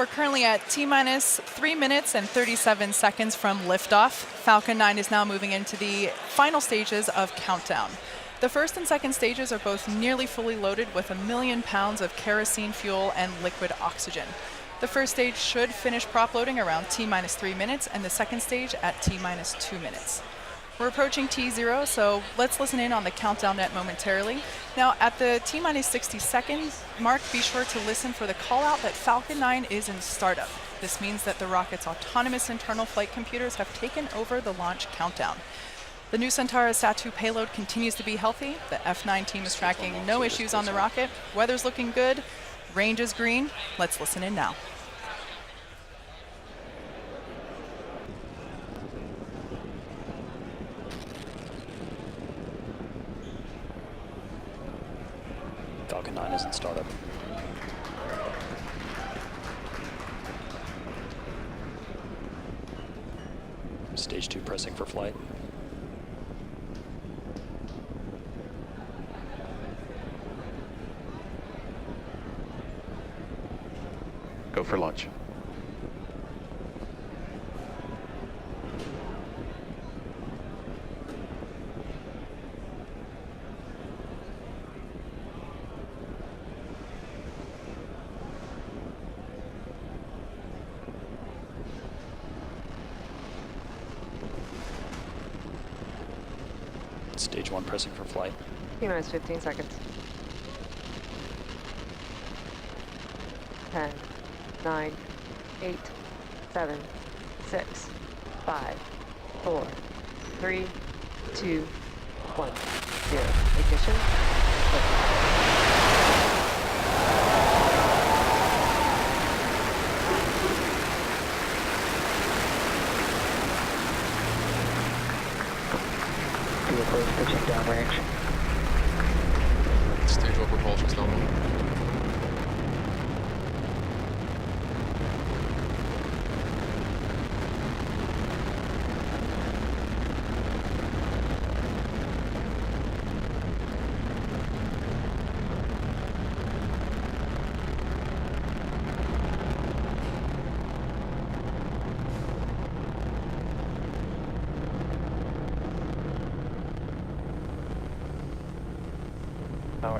We're currently at T-minus 3 minutes and 37 seconds from liftoff. Falcon 9 is now moving into the final stages of countdown. The first and second stages are both nearly fully loaded with 1 million pounds of kerosene fuel and liquid oxygen. The first stage should finish prop loading around T-minus 3 minutes and the second stage at T-minus 2 minutes. We're approaching T0, so let's listen in on the countdown net momentarily. Now, at the T-minus 60 seconds mark, be sure to listen for the call out that Falcon 9 is in startup. This means that the rocket's autonomous internal flight computers have taken over the launch countdown. The new Centaurus Sat-2 payload continues to be healthy. The F9 team is tracking no issues on the rocket. Weather's looking good. Range is green. Let's listen in now. Falcon 9 is in startup. Stage 2 pressing for flight. Go for launch. Stage 1 pressing for flight. T-minus 15 seconds. 10, 9, 8, 7, 6, 5, 4, 3, 2, 1, 0. Ignition. Vehicles pitching downrange. Stage 1 propulsion's nominal.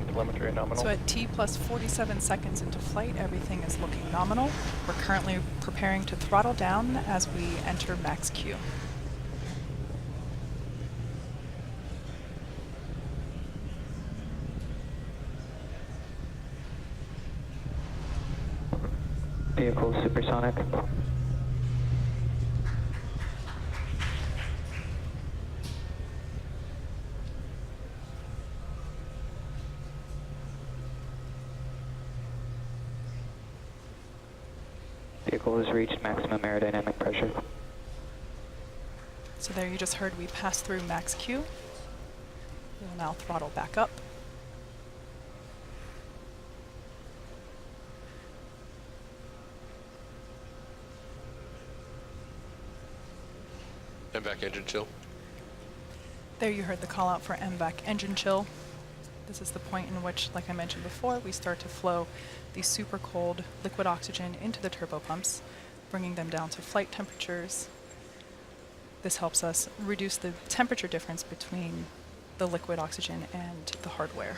Telemetry nominal. So at T plus 47 seconds into flight, everything is looking nominal. We're currently preparing to throttle down as we enter max Q. Vehicle supersonic. Vehicle has reached maximum aerodynamic pressure. So there you just heard we passed through max Q. We'll now throttle back up. MVAC engine chill. There you heard the call out for MVAC engine chill. This is the point in which, like I mentioned before, we start to flow the super cold liquid oxygen into the turbopumps, bringing them down to flight temperatures. This helps us reduce the temperature difference between the liquid oxygen and the hardware.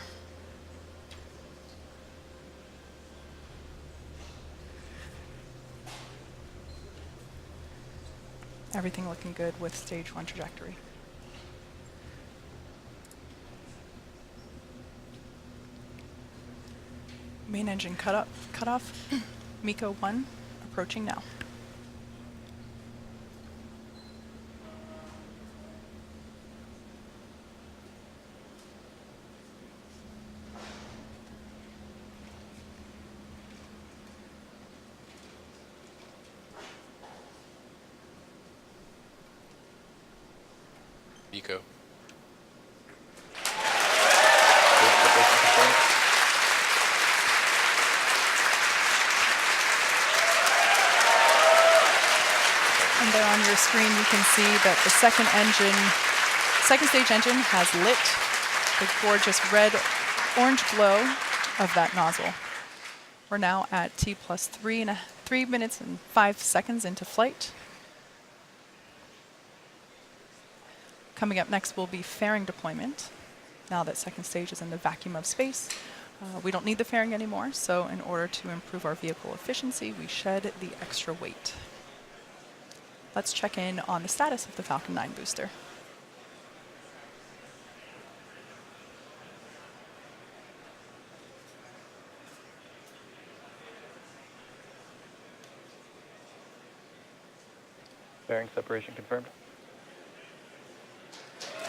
Everything looking good with stage 1 trajectory. Main engine cutoff. MECO 1 approaching now. MECO. And there on your screen, you can see that the second stage engine has lit the gorgeous red-orange glow of that nozzle. We're now at T plus 3 3 minutes and 5 seconds into flight. Coming up next will be fairing deployment. Now that second stage is in the vacuum of space, we don't need the fairing anymore, so in order to improve our vehicle efficiency, we shed the extra weight. Let's check in on the status of the Falcon 9 booster. Bearing separation confirmed.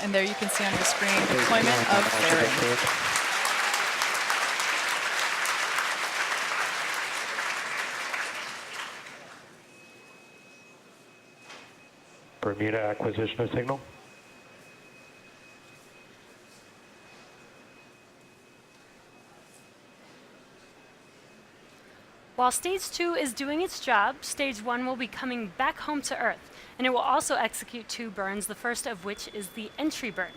And there you can see on your screen deployment of fairing. Bermuda acquisition of signal. While Stage 2 is doing its job, Stage 1 will be coming back home to Earth, and it will also execute 2 burns, the first of which is the entry burn.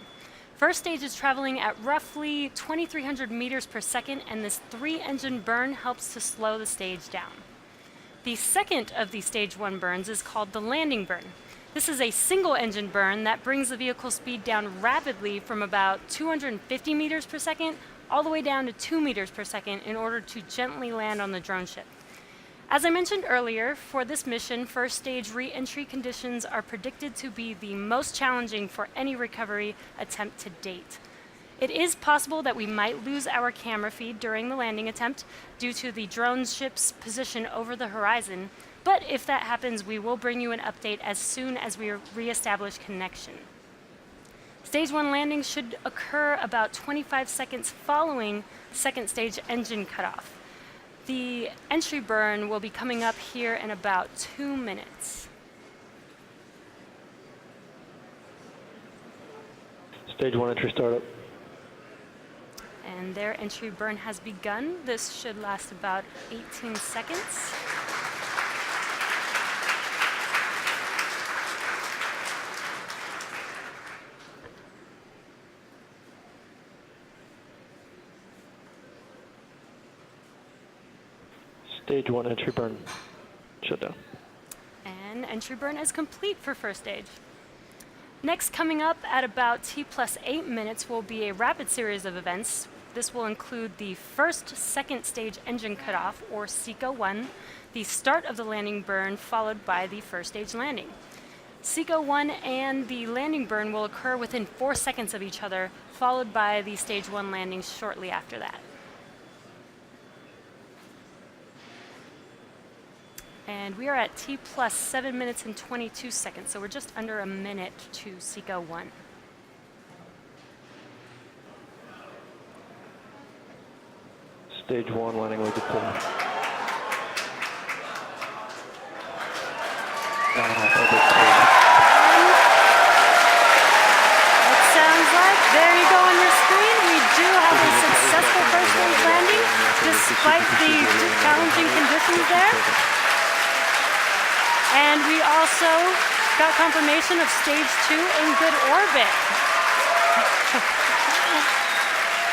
First stage is traveling at roughly 2,300 meters per second, and this 3-engine burn helps to slow the stage down. The second of the Stage 1 burns is called the landing burn. This is a single-engine burn that brings the vehicle speed down rapidly from about 250 meters per second all the way down to 2 meters per second in order to gently land on the drone ship. As I mentioned earlier, for this mission, first stage re-entry conditions are predicted to be the most challenging for any recovery attempt to date. It is possible that we might lose our camera feed during the landing attempt due to the drone ship's position over the horizon, but if that happens, we will bring you an update as soon as we re-establish connection. Stage 1 landing should occur about 25 seconds following second stage engine cutoff. The entry burn will be coming up here in about 2 minutes. Stage 1 entry startup. And their entry burn has begun. This should last about 18 seconds. Stage 1 entry burn. Shut down. And entry burn is complete for first stage. Next, coming up at about T+8 minutes will be a rapid series of events. This will include the first second stage engine cutoff, or SECO-1, the start of the landing burn, followed by the first stage landing. SECO-1 and the landing burn will occur within 4 seconds of each other, followed by the stage 1 landing shortly after that. And we are at T+7 minutes and 22 seconds, so we're just under a minute to SECO-1. Stage 1 landing will deploy. 9.5 orbit station. It sounds like, there you go on your screen, we do have a successful first stage landing, despite the challenging conditions there. And we also got confirmation of stage 2 in good orbit.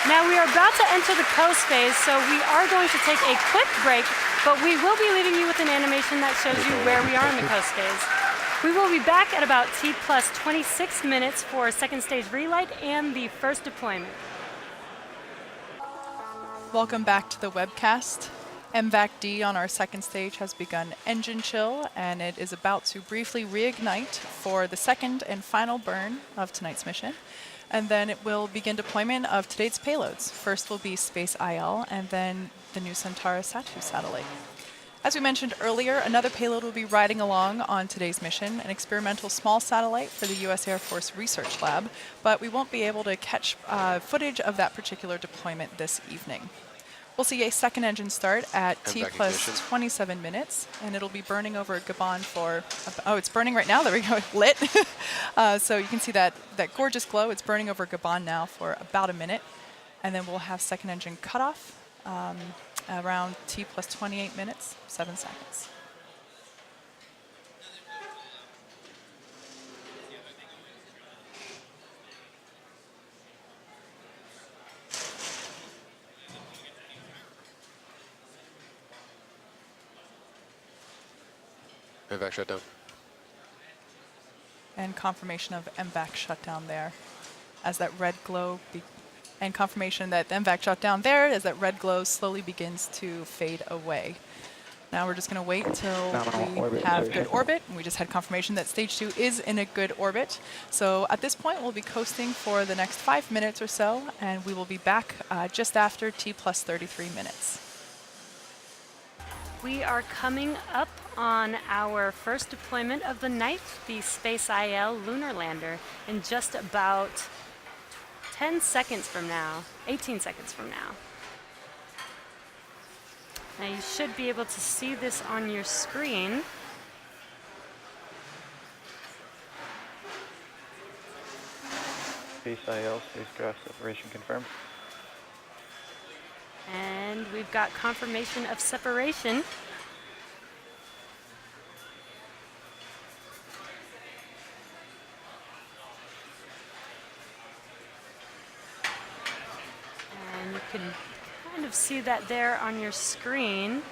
Now we are about to enter the coast phase, so we are going to take a quick break, but we will be leaving you with an animation that shows you where we are in the coast phase. We will be back at about T+26 minutes for second stage relight and the first deployment. Welcome back to the webcast. MVAC-D on our second stage has begun engine chill, and it is about to briefly reignite for the second and final burn of tonight's mission. And then it will begin deployment of today's payloads. First will be Space IL, and then the new Centaurus Satu satellite. As we mentioned earlier, another payload will be riding along on today's mission, an experimental small satellite for the U.S. Air Force Research Lab, but we won't be able to catch footage of that particular deployment this evening. We'll see a second engine start at T+27 minutes, and it'll be burning over Gabon for, oh, it's burning right now, there we go, lit. So you can see that gorgeous glow. It's burning over Gabon now for about a minute, and then we'll have second engine cutoff around T+28 minutes, 7 seconds. Evac shutdown. And confirmation of MVAC shutdown there as that red glow, and confirmation that the MVAC shutdown there as that red glow slowly begins to fade away. Now we're just going to wait until Nominal we orbit have insertion. good orbit, and we just had confirmation that stage 2 is in a good orbit. So at this point, we'll be coasting for the next 5 minutes or so, and we will be back just after T plus 33 minutes. We are coming up on our first deployment of the night, the Space IL lunar lander, in just about 10 seconds from now, 18 seconds from now. Now you should be able to see this on your screen. Space IL, spacecraft separation confirmed. And we've got confirmation of separation. And you can kind of see that there on your screen.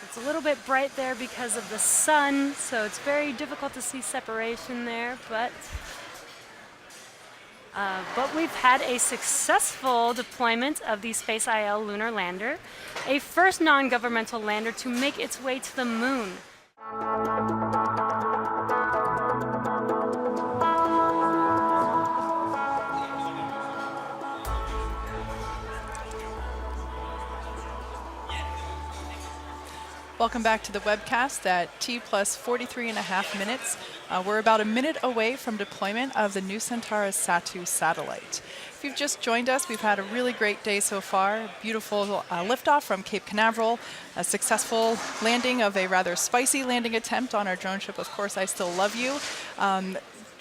It's a little bit bright there because of the sun, so it's very difficult to see separation there, but we've had a successful deployment of the Space IL lunar lander, a first non-governmental lander to make its way to the moon. Welcome back to the webcast at T plus 43.5 minutes. We're about a minute away from deployment of the new Centaurus SAT-2 satellite. If you've just joined us, we've had a really great day so far. Beautiful liftoff from Cape Canaveral, a successful landing of a rather spicy landing attempt on our drone ship, Of Course I Still Love You.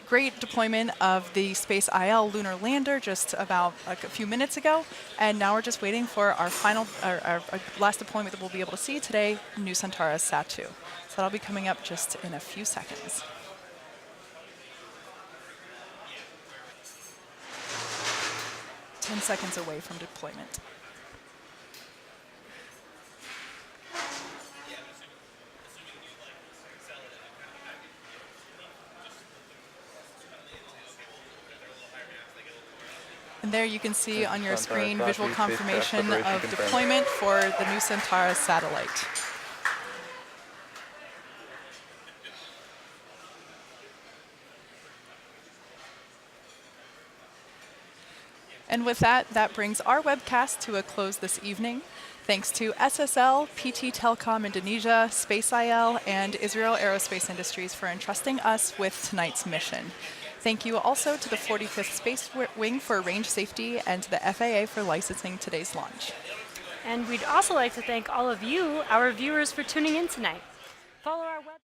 Great deployment of the Space IL lunar lander just about a few minutes ago, and now we're just waiting for our final, our last deployment that we'll be able to see today, new Centaurus SAT-2. So that'll be coming up just in a few seconds. Seconds away from deployment. And there you can see on your screen visual confirmation of deployment for the new Centaurus satellite. And with that, that brings our webcast to a close this evening. Thanks to SSL, PT Telkom Indonesia, Space IL, and Israel Aerospace Industries for entrusting us with tonight's mission. Thank you also to the 45th Space Wing for range safety and to the FAA for licensing today's launch. And we'd also like to thank all of you, our viewers, for tuning in tonight. Follow our web